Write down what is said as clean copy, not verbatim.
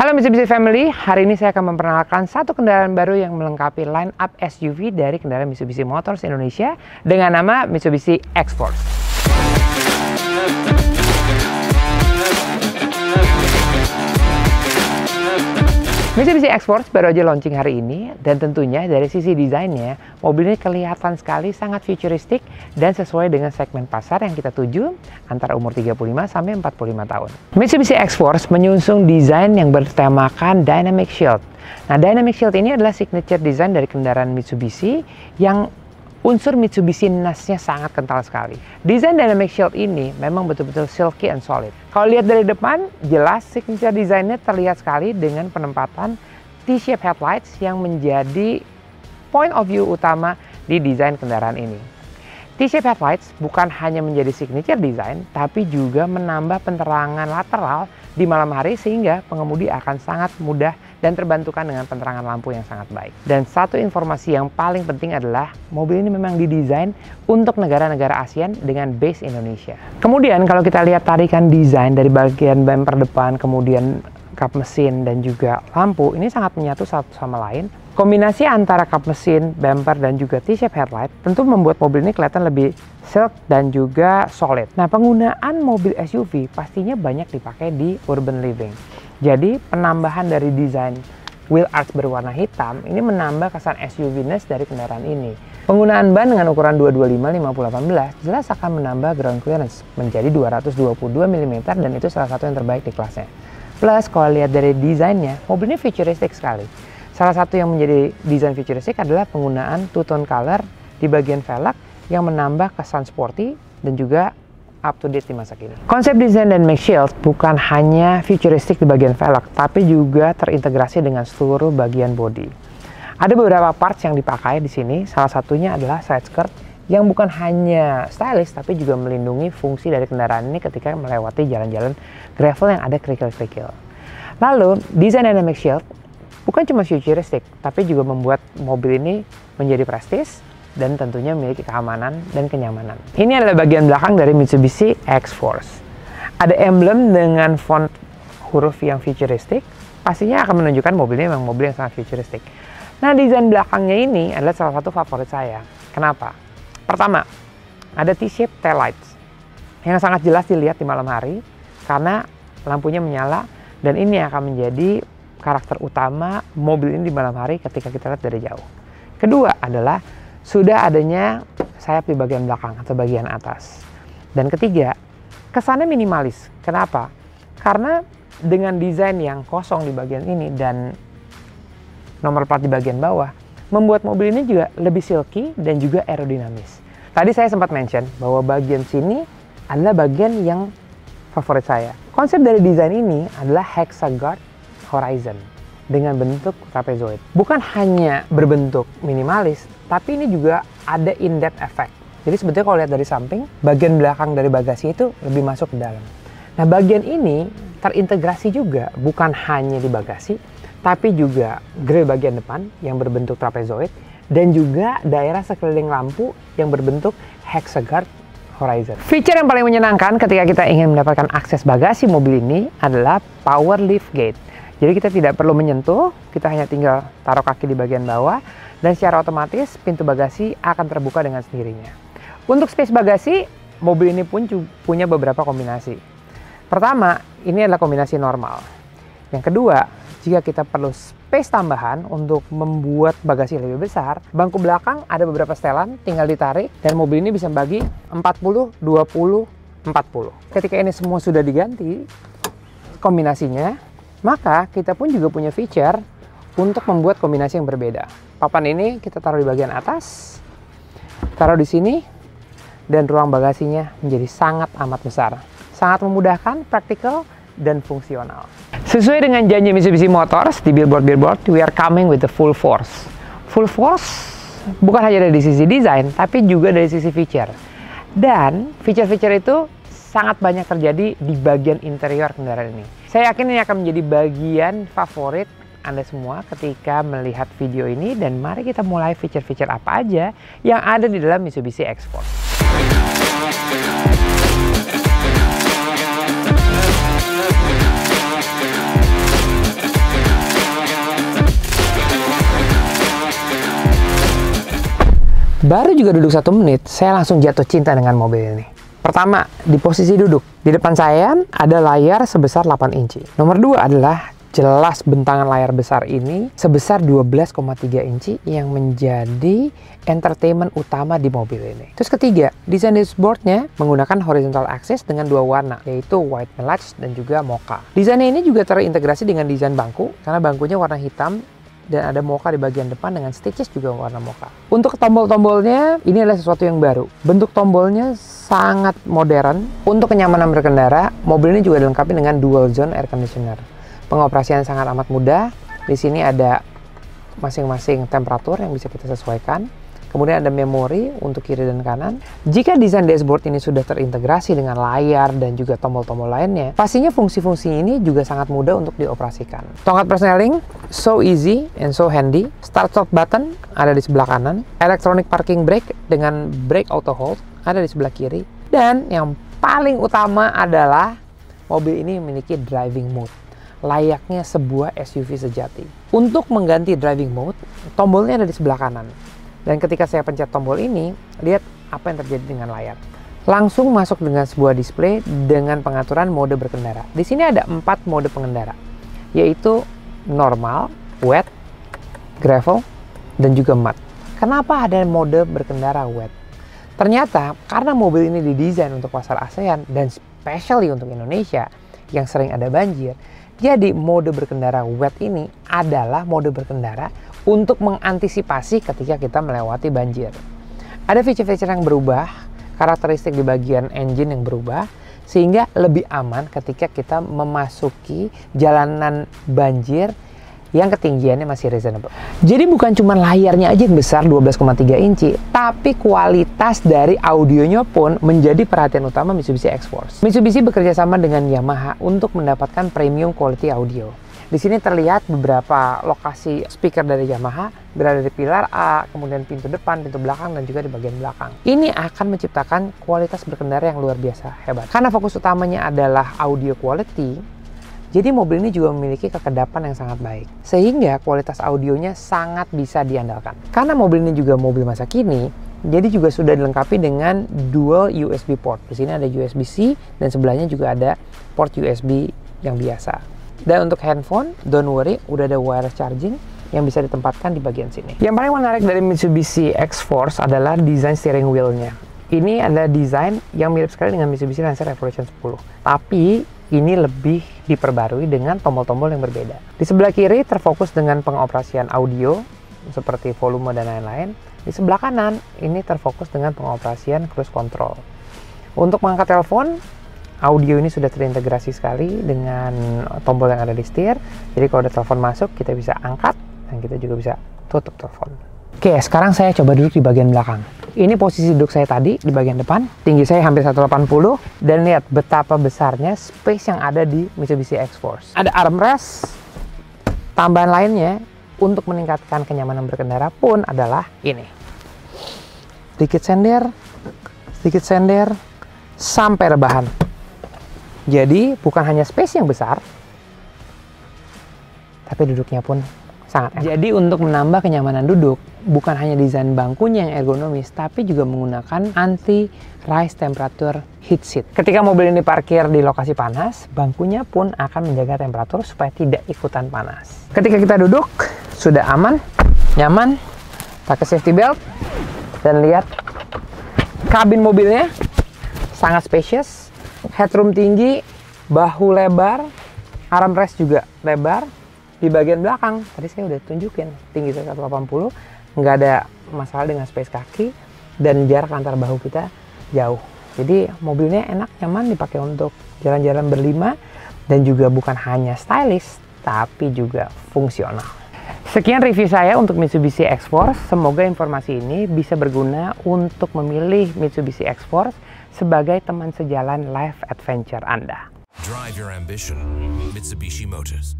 Halo Mitsubishi Family, hari ini saya akan memperkenalkan satu kendaraan baru yang melengkapi line up SUV dari kendaraan Mitsubishi Motors Indonesia dengan nama Mitsubishi X-Force. Mitsubishi X-Force baru aja launching hari ini, dan tentunya dari sisi desainnya, mobil ini kelihatan sekali sangat futuristik dan sesuai dengan segmen pasar yang kita tuju antara umur 35 sampai 45 tahun. Mitsubishi X-Force menyusung desain yang bertemakan Dynamic Shield. Nah, Dynamic Shield ini adalah signature design dari kendaraan Mitsubishi yang unsur Mitsubishi-ness-nya sangat kental sekali. Desain Dynamic Shield ini memang betul-betul silky and solid. Kalau lihat dari depan, jelas signature desainnya terlihat sekali dengan penempatan T-shape headlights yang menjadi point of view utama di desain kendaraan ini. T-shape headlights bukan hanya menjadi signature design, tapi juga menambah penerangan lateral di malam hari sehingga pengemudi akan sangat mudah dan terbantukan dengan penerangan lampu yang sangat baik. Dan satu informasi yang paling penting adalah mobil ini memang didesain untuk negara-negara ASEAN dengan base Indonesia. Kemudian kalau kita lihat tarikan desain dari bagian bumper depan, kemudian kap mesin dan juga lampu, ini sangat menyatu satu sama lain. Kombinasi antara kap mesin, bumper, dan juga T-shape headlight tentu membuat mobil ini kelihatan lebih silk dan juga solid. Nah, penggunaan mobil SUV pastinya banyak dipakai di urban living. Jadi, penambahan dari desain wheel arch berwarna hitam ini menambah kesan SUV-ness dari kendaraan ini. Penggunaan ban dengan ukuran 225/5018 jelas akan menambah ground clearance menjadi 222 mm dan itu salah satu yang terbaik di kelasnya. Plus, kalau lihat dari desainnya, mobil ini futuristik sekali. Salah satu yang menjadi desain futuristik adalah penggunaan two-tone color di bagian velg yang menambah kesan sporty dan juga up to date di masa kini. Konsep desain Dynamic Shield bukan hanya futuristik di bagian velg, tapi juga terintegrasi dengan seluruh bagian bodi. Ada beberapa parts yang dipakai di sini, salah satunya adalah side skirt yang bukan hanya stylish, tapi juga melindungi fungsi dari kendaraan ini ketika melewati jalan-jalan gravel yang ada kerikil-kerikil. Lalu, desain Dynamic Shield bukan cuma futuristik, tapi juga membuat mobil ini menjadi prestis dan tentunya memiliki keamanan dan kenyamanan. Ini adalah bagian belakang dari Mitsubishi X-Force. Ada emblem dengan font huruf yang futuristik, pastinya akan menunjukkan mobilnya memang mobil yang sangat futuristik. Nah, desain belakangnya ini adalah salah satu favorit saya. Kenapa? Pertama, ada T-shape tail lights yang sangat jelas dilihat di malam hari karena lampunya menyala, dan ini akan menjadi karakter utama mobil ini di malam hari ketika kita lihat dari jauh. Kedua adalah sudah adanya sayap di bagian belakang atau bagian atas. Dan ketiga, kesannya minimalis. Kenapa? Karena dengan desain yang kosong di bagian ini dan nomor plat di bagian bawah, membuat mobil ini juga lebih silky dan juga aerodinamis. Tadi saya sempat mention bahwa bagian sini adalah bagian yang favorit saya. Konsep dari desain ini adalah hexagon horizon dengan bentuk trapezoid. Bukan hanya berbentuk minimalis, tapi ini juga ada in-depth effect. Jadi sebetulnya kalau lihat dari samping, bagian belakang dari bagasi itu lebih masuk ke dalam. Nah, bagian ini terintegrasi juga bukan hanya di bagasi, tapi juga grill bagian depan yang berbentuk trapezoid dan juga daerah sekeliling lampu yang berbentuk hexagon horizon. Feature yang paling menyenangkan ketika kita ingin mendapatkan akses bagasi mobil ini adalah power lift gate. Jadi kita tidak perlu menyentuh, kita hanya tinggal taruh kaki di bagian bawah dan secara otomatis pintu bagasi akan terbuka dengan sendirinya. Untuk space bagasi, mobil ini pun punya beberapa kombinasi. Pertama, ini adalah kombinasi normal. Yang kedua, jika kita perlu space tambahan untuk membuat bagasi lebih besar, bangku belakang ada beberapa setelan, tinggal ditarik dan mobil ini bisa bagi 40, 20, 40. Ketika ini semua sudah diganti kombinasinya, maka kita pun juga punya feature untuk membuat kombinasi yang berbeda. Papan ini kita taruh di bagian atas, taruh di sini, dan ruang bagasinya menjadi sangat amat besar. Sangat memudahkan, praktikal, dan fungsional. Sesuai dengan janji Mitsubishi Motors di billboard, we are coming with the full force. Full force bukan hanya dari sisi desain, tapi juga dari sisi feature. Dan feature-feature itu sangat banyak terjadi di bagian interior kendaraan ini. Saya yakin ini akan menjadi bagian favorit Anda semua ketika melihat video ini, dan mari kita mulai feature-feature apa aja yang ada di dalam Mitsubishi X-Force. Baru juga duduk 1 menit, saya langsung jatuh cinta dengan mobil ini. Pertama, di posisi duduk. Di depan saya ada layar sebesar 8 inci. Nomor 2 adalah jelas bentangan layar besar ini sebesar 12,3 inci yang menjadi entertainment utama di mobil ini. Terus ketiga, desain dashboardnya menggunakan horizontal axis dengan 2 warna, yaitu white melange dan juga mocha. Desainnya ini juga terintegrasi dengan desain bangku, karena bangkunya warna hitam dan ada mocha di bagian depan dengan stitches juga warna mocha. Untuk tombol-tombolnya, ini adalah sesuatu yang baru. Bentuk tombolnya sangat modern. Untuk kenyamanan berkendara, mobil ini juga dilengkapi dengan dual zone air conditioner. Pengoperasian sangat amat mudah. Di sini ada masing-masing temperatur yang bisa kita sesuaikan. Kemudian ada memori untuk kiri dan kanan. Jika desain dashboard ini sudah terintegrasi dengan layar dan juga tombol-tombol lainnya, pastinya fungsi-fungsi ini juga sangat mudah untuk dioperasikan. Tongkat persneling, so easy and so handy. Start-stop button ada di sebelah kanan. Electronic parking brake dengan brake auto hold ada di sebelah kiri. Dan yang paling utama adalah mobil ini memiliki driving mode, layaknya sebuah SUV sejati. Untuk mengganti driving mode, tombolnya ada di sebelah kanan. Dan ketika saya pencet tombol ini, lihat apa yang terjadi dengan layar. Langsung masuk dengan sebuah display dengan pengaturan mode berkendara. Di sini ada 4 mode pengendara, yaitu normal, wet, gravel, dan juga mud. Kenapa ada mode berkendara wet? Ternyata karena mobil ini didesain untuk pasar ASEAN dan especially untuk Indonesia yang sering ada banjir, jadi mode berkendara wet ini adalah mode berkendara untuk mengantisipasi ketika kita melewati banjir. Ada fitur-fitur yang berubah, karakteristik di bagian engine yang berubah, sehingga lebih aman ketika kita memasuki jalanan banjir yang ketinggiannya masih reasonable. Jadi bukan cuma layarnya aja yang besar 12,3 inci, tapi kualitas dari audionya pun menjadi perhatian utama Mitsubishi X-Force. Mitsubishi bekerja sama dengan Yamaha untuk mendapatkan premium quality audio. Di sini terlihat beberapa lokasi speaker dari Yamaha berada di pilar A, kemudian pintu depan, pintu belakang, dan juga di bagian belakang. Ini akan menciptakan kualitas berkendara yang luar biasa hebat. Karena fokus utamanya adalah audio quality, jadi mobil ini juga memiliki kekedapan yang sangat baik. Sehingga kualitas audionya sangat bisa diandalkan. Karena mobil ini juga mobil masa kini, jadi juga sudah dilengkapi dengan dual USB port. Di sini ada USB-C dan sebelahnya juga ada port USB yang biasa. Dan untuk handphone, don't worry, udah ada wireless charging yang bisa ditempatkan di bagian sini. Yang paling menarik dari Mitsubishi X-Force adalah desain steering wheel-nya. Ini adalah desain yang mirip sekali dengan Mitsubishi Lancer Evolution 10. Tapi ini lebih diperbarui dengan tombol-tombol yang berbeda. Di sebelah kiri terfokus dengan pengoperasian audio seperti volume dan lain-lain. Di sebelah kanan ini terfokus dengan pengoperasian cruise control. Untuk mengangkat telepon, audio ini sudah terintegrasi sekali dengan tombol yang ada di setir. Jadi kalau ada telepon masuk, kita bisa angkat dan kita juga bisa tutup telepon. Oke, sekarang saya coba duduk di bagian belakang. Ini posisi duduk saya tadi di bagian depan. Tinggi saya hampir 180 dan lihat betapa besarnya space yang ada di Mitsubishi X-Force. Ada armrest. Tambahan lainnya untuk meningkatkan kenyamanan berkendara pun adalah ini. Sedikit sender, sampai rebahan. Jadi bukan hanya space yang besar, tapi duduknya pun sangat enak. Jadi untuk menambah kenyamanan duduk, bukan hanya desain bangkunya yang ergonomis, tapi juga menggunakan anti-rise temperature heat seat. Ketika mobil ini parkir di lokasi panas, bangkunya pun akan menjaga temperatur supaya tidak ikutan panas. Ketika kita duduk, sudah aman, nyaman, pakai safety belt, dan lihat kabin mobilnya sangat spacious. Headroom tinggi, bahu lebar, armrest juga lebar. Di bagian belakang, tadi saya udah tunjukin, tinggi saya 180, nggak ada masalah dengan space kaki, dan jarak antar bahu kita jauh. Jadi mobilnya enak, nyaman dipakai untuk jalan-jalan berlima, dan juga bukan hanya stylish, tapi juga fungsional. Sekian review saya untuk Mitsubishi X-Force. Semoga informasi ini bisa berguna untuk memilih Mitsubishi X-Force sebagai teman sejalan life adventure Anda. Drive your ambition, Mitsubishi Motors.